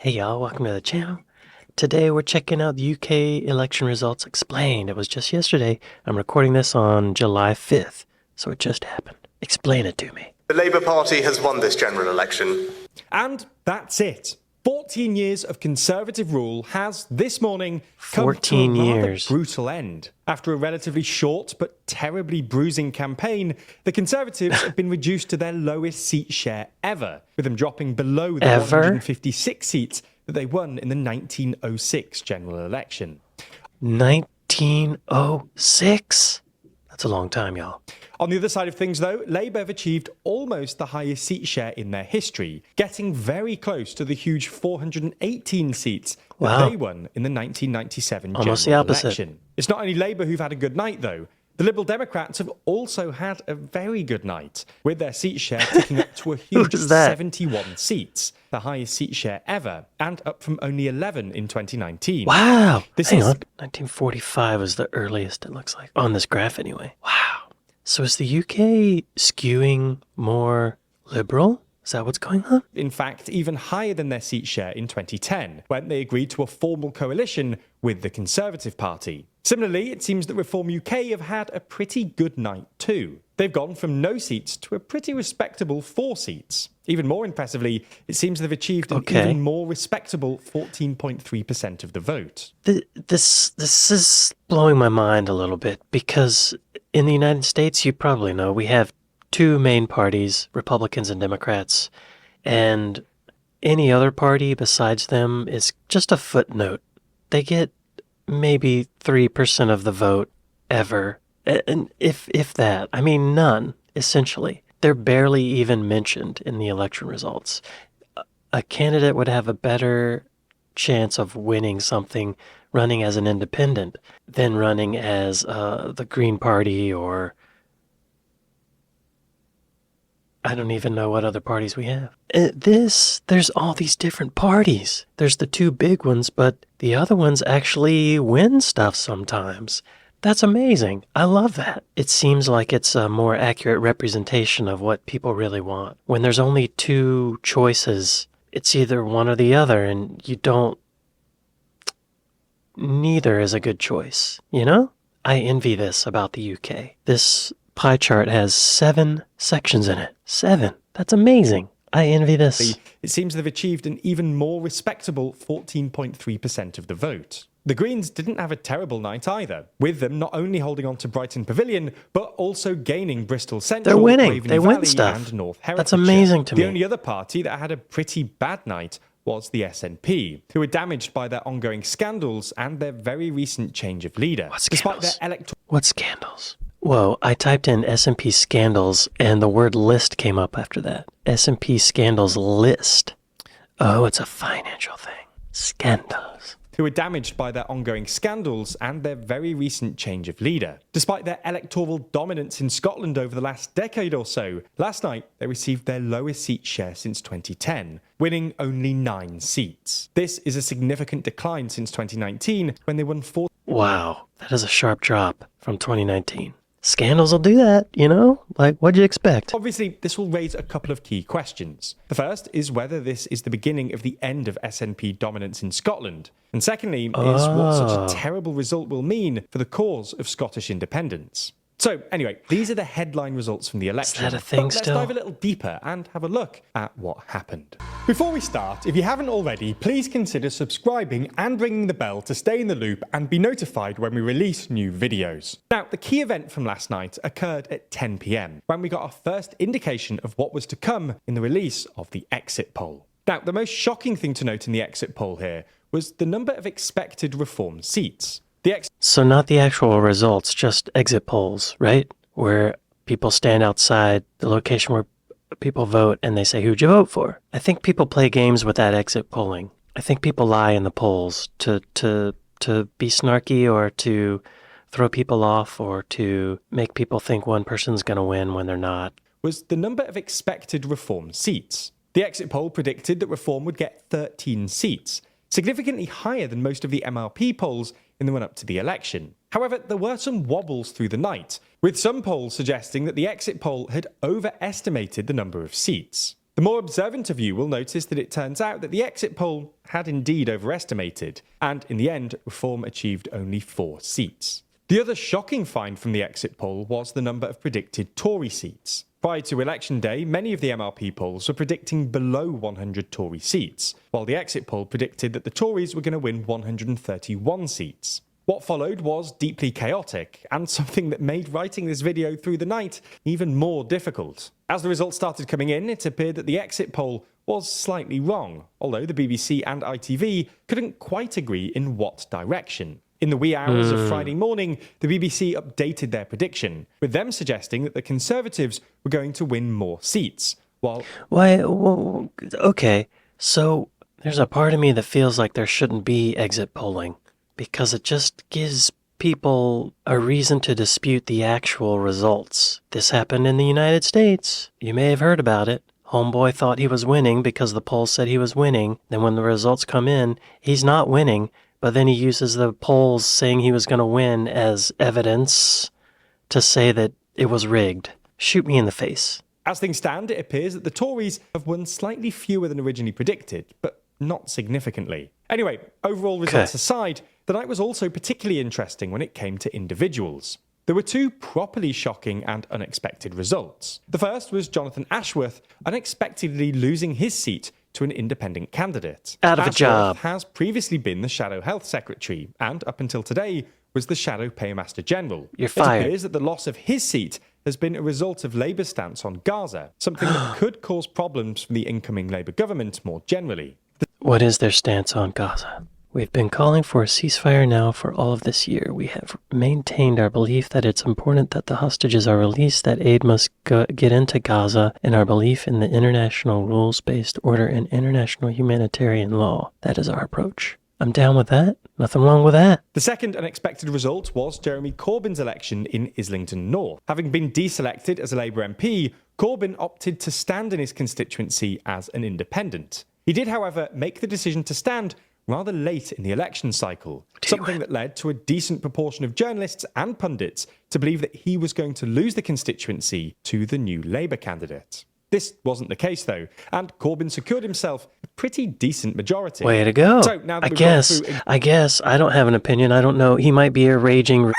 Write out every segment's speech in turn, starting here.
Hey y'all, welcome to the channel. Today we're checking out the UK election results explained. It was just yesterday. I'm recording this on July 5th, so it just happened. Explain it to me. The Labour Party has won this general election. And that's it. 14 years of Conservative rule has, this morning, come 14 to a rather years. brutal end. After a relatively short but terribly bruising campaign, the Conservatives have been reduced to their lowest seat share ever, with them dropping below the 156 seats that they won in the 1906 general election. 1906? That's a long time, y'all. On the other side of things, though, Labour have achieved almost the highest seat share in their history, getting very close to the huge 418 seats that they won in the 1997 Almost the general opposite. election. It's not only Labour who've had a good night, though. The Liberal Democrats have also had a very good night, with their seat share ticking up to a huge was that? 71 seats, the highest seat share ever, and up from only 11 in 2019. Wow! Hang This is- on. 1945 was the earliest, it looks like. On this graph, anyway. Wow. So is the UK skewing more liberal? Is that what's going on? In fact, even higher than their seat share in 2010, when they agreed to a formal coalition with the Conservative Party. Similarly, it seems that Reform UK have had a pretty good night too. They've gone from no seats to a pretty respectable 4 seats. Even more impressively, it seems they've achieved an even more respectable 14.3% of the vote. This is blowing my mind a little bit because in the United States, you probably know, we have two main parties, Republicans and Democrats, and any other party besides them is just a footnote. They get maybe 3% of the vote ever, and if that. I mean, none, essentially. They're barely even mentioned in the election results. A candidate would have a better chance of winning something running as an independent than running as the Green Party, or I don't even know what other parties we have. There's all these different parties. There's the two big ones, but the other ones actually win stuff sometimes. That's amazing. I love that. It seems like it's a more accurate representation of what people really want. When there's only two choices, it's either one or the other, and neither is a good choice, you know? I envy this about the UK. This pie chart has 7 sections in it. 7. That's amazing. I envy this. It seems they've achieved an even more respectable 14.3% of the vote. The Greens didn't have a terrible night either, with them not only holding on to Brighton Pavilion, but also gaining Bristol Central, They're winning. Waveney They win Valley, stuff. and North That's Herefordshire. amazing to me. The only other party that had a pretty bad night was the SNP, who were damaged by their ongoing scandals and their very recent change of leader. What Despite scandals? their electoral What scandals? Whoa, I typed in S&P scandals and the word list came up after that. S&P scandals list. Oh, it's a financial thing. Scandals. who were damaged by their ongoing scandals and their very recent change of leader. Despite their electoral dominance in Scotland over the last decade or so, last night they received their lowest seat share since 2010, winning only 9 seats. This is a significant decline since 2019, when they won 4. Wow, that is a sharp drop from 2019. Scandals will do that, you know? Like, what'd you expect? Obviously, this will raise a couple of key questions. The first is whether this is the beginning of the end of SNP dominance in Scotland. And secondly, is what such a terrible result will mean for the cause of Scottish independence. So, anyway, these are the headline results from the election. Is that a thing But let's still? dive a little deeper and have a look at what happened. Before we start, if you haven't already, please consider subscribing and ringing the bell to stay in the loop and be notified when we release new videos. Now, the key event from last night occurred at 10 p.m, when we got our first indication of what was to come in the release of the exit poll. Now, the most shocking thing to note in the exit poll here was the number of expected Reform seats. So not the actual results, just exit polls, right? Where people stand outside the location where people vote and they say, who'd you vote for? I think people play games with that exit polling. I think people lie in the polls to be snarky, or to throw people off, or to make people think one person's going to win when they're not. Was the number of expected Reform seats. The exit poll predicted that Reform would get 13 seats, significantly higher than most of the MRP polls in the run-up to the election. However, there were some wobbles through the night, with some polls suggesting that the exit poll had overestimated the number of seats. The more observant of you will notice that it turns out that the exit poll had indeed overestimated, and in the end, Reform achieved only 4 seats. The other shocking find from the exit poll was the number of predicted Tory seats. Prior to election day, many of the MRP polls were predicting below 100 Tory seats, while the exit poll predicted that the Tories were going to win 131 seats. What followed was deeply chaotic, and something that made writing this video through the night even more difficult. As the results started coming in, it appeared that the exit poll was slightly wrong, although the BBC and ITV couldn't quite agree in what direction. In the wee hours of Friday morning, the BBC updated their prediction, with them suggesting that the Conservatives were going to win more seats, while... Well, okay, so there's a part of me that feels like there shouldn't be exit polling, because it just gives people a reason to dispute the actual results. This happened in the United States. You may have heard about it. Homeboy thought he was winning because the polls said he was winning. Then when the results come in, he's not winning. But then he uses the polls saying he was going to win as evidence to say that it was rigged. Shoot me in the face. As things stand, it appears that the Tories have won slightly fewer than originally predicted, but not significantly. Anyway, overall results aside, the night was also particularly interesting when it came to individuals. There were 2 properly shocking and unexpected results. The first was Jonathan Ashworth unexpectedly losing his seat to an independent candidate. Out of a job. Ashworth has previously been the Shadow Health Secretary and, up until today, was the Shadow Paymaster General. You're fired. It appears that the loss of his seat has been a result of Labour's stance on Gaza, something that could cause problems for the incoming Labour government more generally. What is their stance on Gaza? We've been calling for a ceasefire now for all of this year. We have maintained our belief that it's important that the hostages are released, that aid must get into Gaza, and our belief in the international rules-based order and international humanitarian law. That is our approach. I'm down with that. Nothing wrong with that. The second unexpected result was Jeremy Corbyn's election in Islington North. Having been deselected as a Labour MP, Corbyn opted to stand in his constituency as an independent. He did, however, make the decision to stand rather late in the election cycle, something that led to a decent proportion of journalists and pundits to believe that he was going to lose the constituency to the new Labour candidate. This wasn't the case, though, and Corbyn secured himself a pretty decent majority. Way to go. So now that I we've gone guess, through... I don't have an opinion. I don't know. He might be a raging...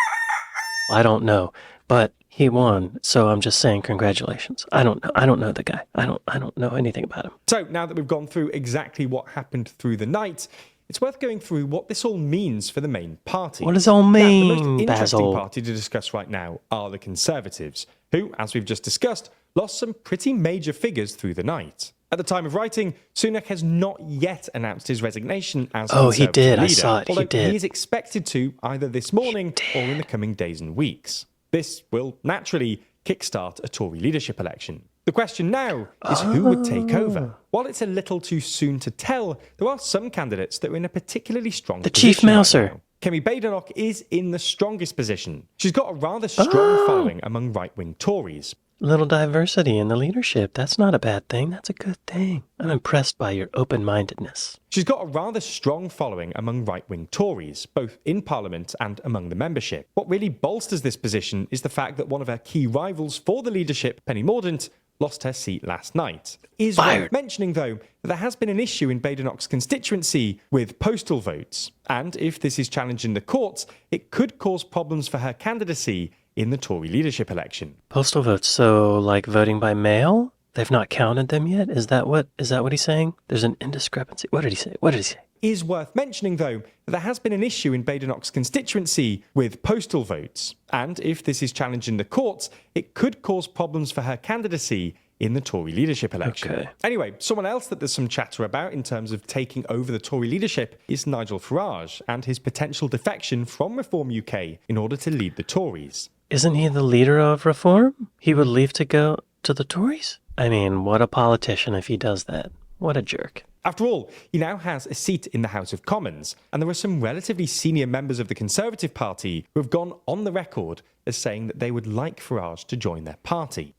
I don't know. But he won, so I'm just saying congratulations. I don't know the guy. I don't know anything about him. So now that we've gone through exactly what happened through the night, it's worth going through what this all means for the main party. What does it all Now, mean, the most interesting Basil? party to discuss right now are the Conservatives, who, as we've just discussed, lost some pretty major figures through the night. At the time of writing, Sunak has not yet announced his resignation as he Conservative did. I leader, saw it. He although did. he is expected to either this morning or in the coming days and weeks. This will naturally kickstart a Tory leadership election. The question now is who would take over? While it's a little too soon to tell, there are some candidates that are in a particularly strong The position Chief Mouser. right now. Kemi Badenoch is in the strongest position. She's got a rather strong following among right-wing Tories. Little diversity in the leadership. That's not a bad thing. That's a good thing. I'm impressed by your open-mindedness. She's got a rather strong following among right-wing Tories, both in Parliament and among the membership. What really bolsters this position is the fact that one of her key rivals for the leadership, Penny Mordaunt, lost her seat last night. It is worth mentioning, though, that there has been an issue in Badenoch's constituency with postal votes, and if this is challenged in the courts, it could cause problems for her candidacy in the Tory leadership election. Postal votes, so like voting by mail? They've not counted them yet? Is that what he's saying? There's an indiscrepancy. What did he say? It is worth mentioning, though, that there has been an issue in Badenoch's constituency with postal votes, and if this is challenged in the courts, it could cause problems for her candidacy in the Tory leadership election. Okay. Anyway, someone else that there's some chatter about in terms of taking over the Tory leadership is Nigel Farage and his potential defection from Reform UK in order to lead the Tories. Isn't he the leader of Reform? He would leave to go to the Tories? I mean, what a politician if he does that. What a jerk. After all, he now has a seat in the House of Commons, and there are some relatively senior members of the Conservative Party who have gone on the record as saying that they would like Farage to join their party.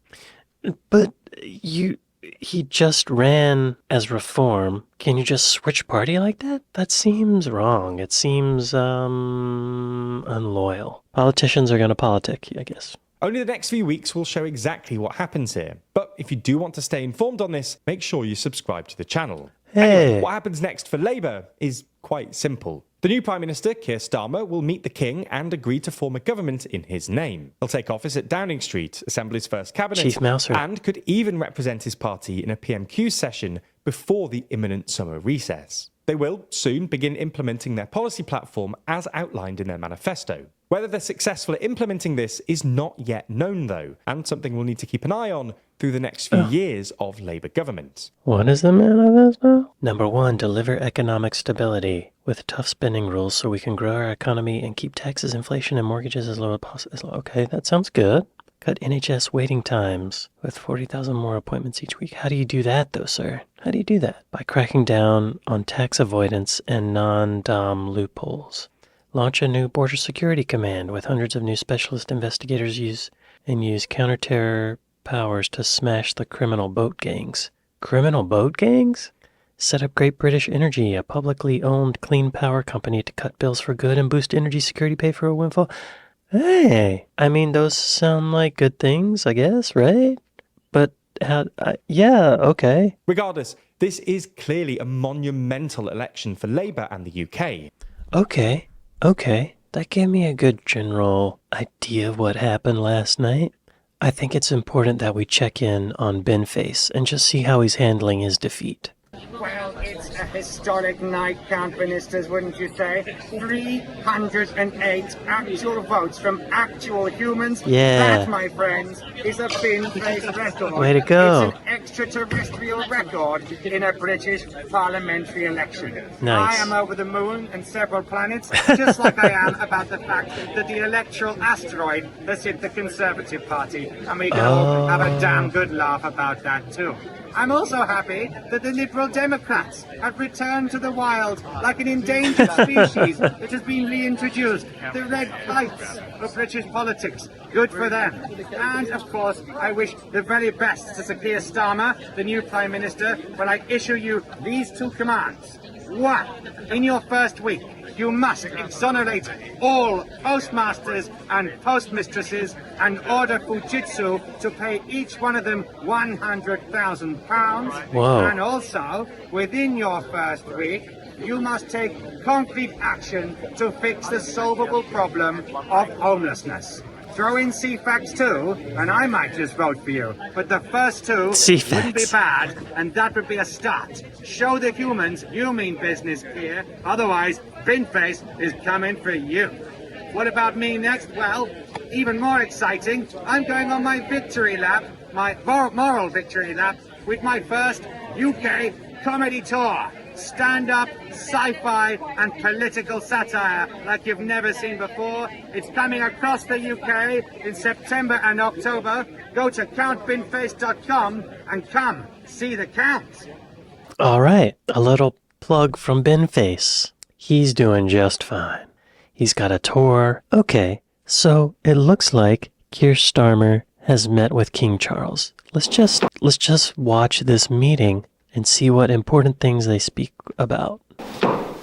But he just ran as Reform. Can you just switch party like that? That seems wrong. It seems unloyal. Politicians are going to politic, I guess. Only the next few weeks will show exactly what happens here. But if you do want to stay informed on this, make sure you subscribe to the channel. Anyway, what happens next for Labour is quite simple. The new Prime Minister, Keir Starmer, will meet the King and agree to form a government in his name. He'll take office at Downing Street, assemble his first cabinet, Chief Mouser, and could even represent his party in a PMQ session before the imminent summer recess. They will soon begin implementing their policy platform as outlined in their manifesto. Whether they're successful at implementing this is not yet known, though, and something we'll need to keep an eye on through the next few years of Labour government. what is the manifesto? Number 1, deliver economic stability with tough spending rules so we can grow our economy and keep taxes, inflation, and mortgages as low as possible. Okay, that sounds good. Cut NHS waiting times with 40,000 more appointments each week. How do you do that, though, sir? How do you do that? By cracking down on tax avoidance and non-dom loopholes. Launch a new border security command with hundreds of new specialist investigators use counter-terror powers to smash the criminal boat gangs. Criminal boat gangs? Set up Great British Energy, a publicly owned clean power company to cut bills for good and boost energy security, pay for a windfall. Hey, I mean, those sound like good things, I guess, right? But, yeah, okay. Regardless, this is clearly a monumental election for Labour and the UK. Okay. That gave me a good general idea of what happened last night. I think it's important that we check in on Benface and just see how he's handling his defeat. Well, it's a historic night, Count Ministers, wouldn't you say? 308 actual votes from actual humans. Yeah. That, my friends, is a bin-faced record. Way to go. It's an extraterrestrial record in a British parliamentary election. Nice. I am over the moon and several planets, just like I am about the fact that the electoral asteroid has hit the Conservative Party, and we can all have a damn good laugh about that too. I'm also happy that the Liberal Democrats have returned to the wild like an endangered species that has been reintroduced. The red heights of British politics. Good for them. And, of course, I wish the very best to Sir Keir Starmer, the new Prime Minister, when I issue you these 2 commands. 1. In your first week, you must exonerate all postmasters and postmistresses and order Fujitsu to pay each one of them £100,000. Whoa. And also, within your first week, you must take concrete action to fix the solvable problem of homelessness. Throw in CFAX too, and I might just vote for you. But the first 2 CFAX. wouldn't be bad, and that would be a start. Show the humans you mean business here. Otherwise, Binface is coming for you. What about me next? Well, even more exciting, I'm going on my victory lap, my moral victory lap, with my first UK comedy tour. Stand-up, sci-fi and political satire like you've never seen before. It's coming across the UK in September and October. Go to countbinface.com and come see the Count. All right, a little plug from Benface. He's doing just fine. He's got a tour. Okay, so it looks like Keir Starmer has met with King Charles. Let's just watch this meeting and see what important things they speak about.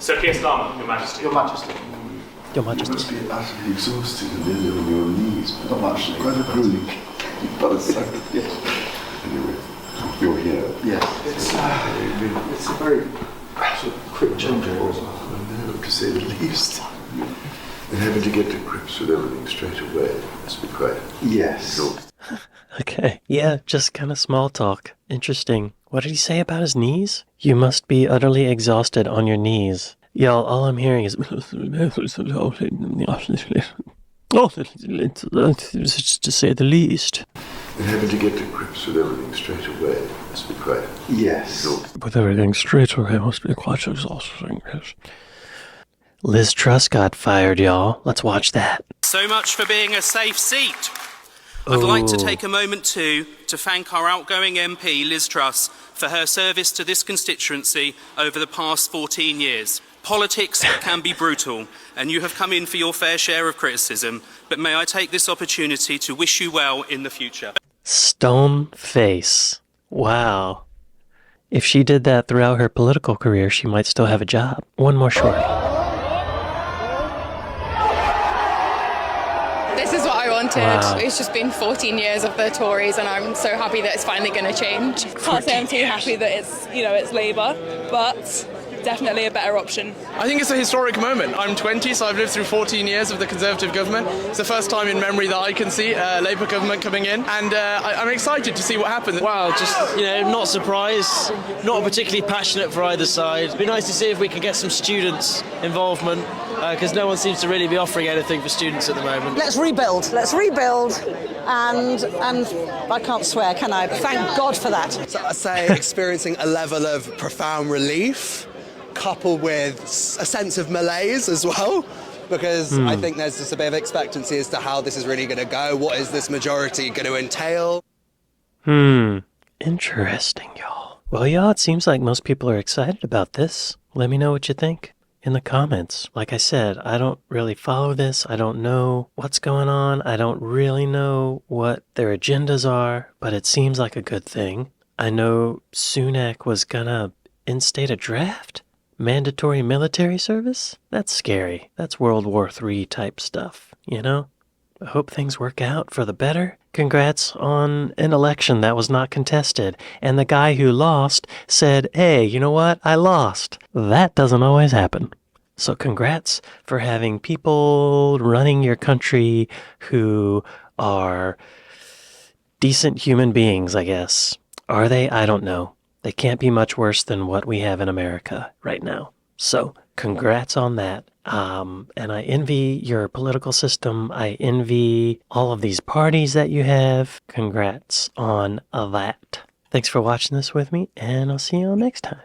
Sir Keir Starmer, Your Majesty. Your Majesty. Your Majesty. You must be utterly exhausted and nearly on your knees. But not actually. Quite a grueling. But it's yes. Anyway, you're here. Yes. It's a very sort of quick changeover as well. I know, to say the least. And having to get to grips with everything straight away must be quite... Yes. Okay. Yeah, just kind of small talk. Interesting. What did he say about his knees? You must be utterly exhausted on your knees. Y'all, all I'm hearing is... to say the least. And having to get to grips with everything straight away must be quite... Yes. With everything straight away must be quite exhausting, yes. Liz Truss got fired, y'all. Let's watch that. So much for being a safe seat. I'd like to take a moment to thank our outgoing MP, Liz Truss, for her service to this constituency over the past 14 years. Politics can be brutal, and you have come in for your fair share of criticism, but may I take this opportunity to wish you well in the future. Stone face. Wow. If she did that throughout her political career, she might still have a job. One more short. This is what I disappointed. Wow. It's just been 14 years of the Tories, and I'm so happy that it's finally going to change. Can't say I'm too happy that it's Labour, but definitely a better option. I think it's a historic moment. I'm 20, so I've lived through 14 years of the Conservative government. It's the first time in memory that I can see a Labour government coming in, and I'm excited to see what happens. Wow, just, not surprised, not particularly passionate for either side. It'd be nice to see if we can get some students' involvement, because no one seems to really be offering anything for students at the moment. Let's rebuild, and I can't swear, can I? Thank God for that. So I'd say experiencing a level of profound relief, coupled with a sense of malaise as well, because I think there's just a bit of expectancy as to how this is really going to go. What is this majority going to entail? Interesting, y'all. Well, y'all, it seems like most people are excited about this. Let me know what you think in the comments. Like I said, I don't really follow this. I don't know what's going on. I don't really know what their agendas are, but it seems like a good thing. I know Sunak was gonna instate a draft. Mandatory military service? That's scary. That's World War III type stuff, I hope things work out for the better. Congrats on an election that was not contested. And the guy who lost said, hey, you know what? I lost. That doesn't always happen. So congrats for having people running your country who are decent human beings, I guess. Are they? I don't know. They can't be much worse than what we have in America right now. So, congrats on that. And I envy your political system. I envy all of these parties that you have. Congrats on that. Thanks for watching this with me, and I'll see you all next time.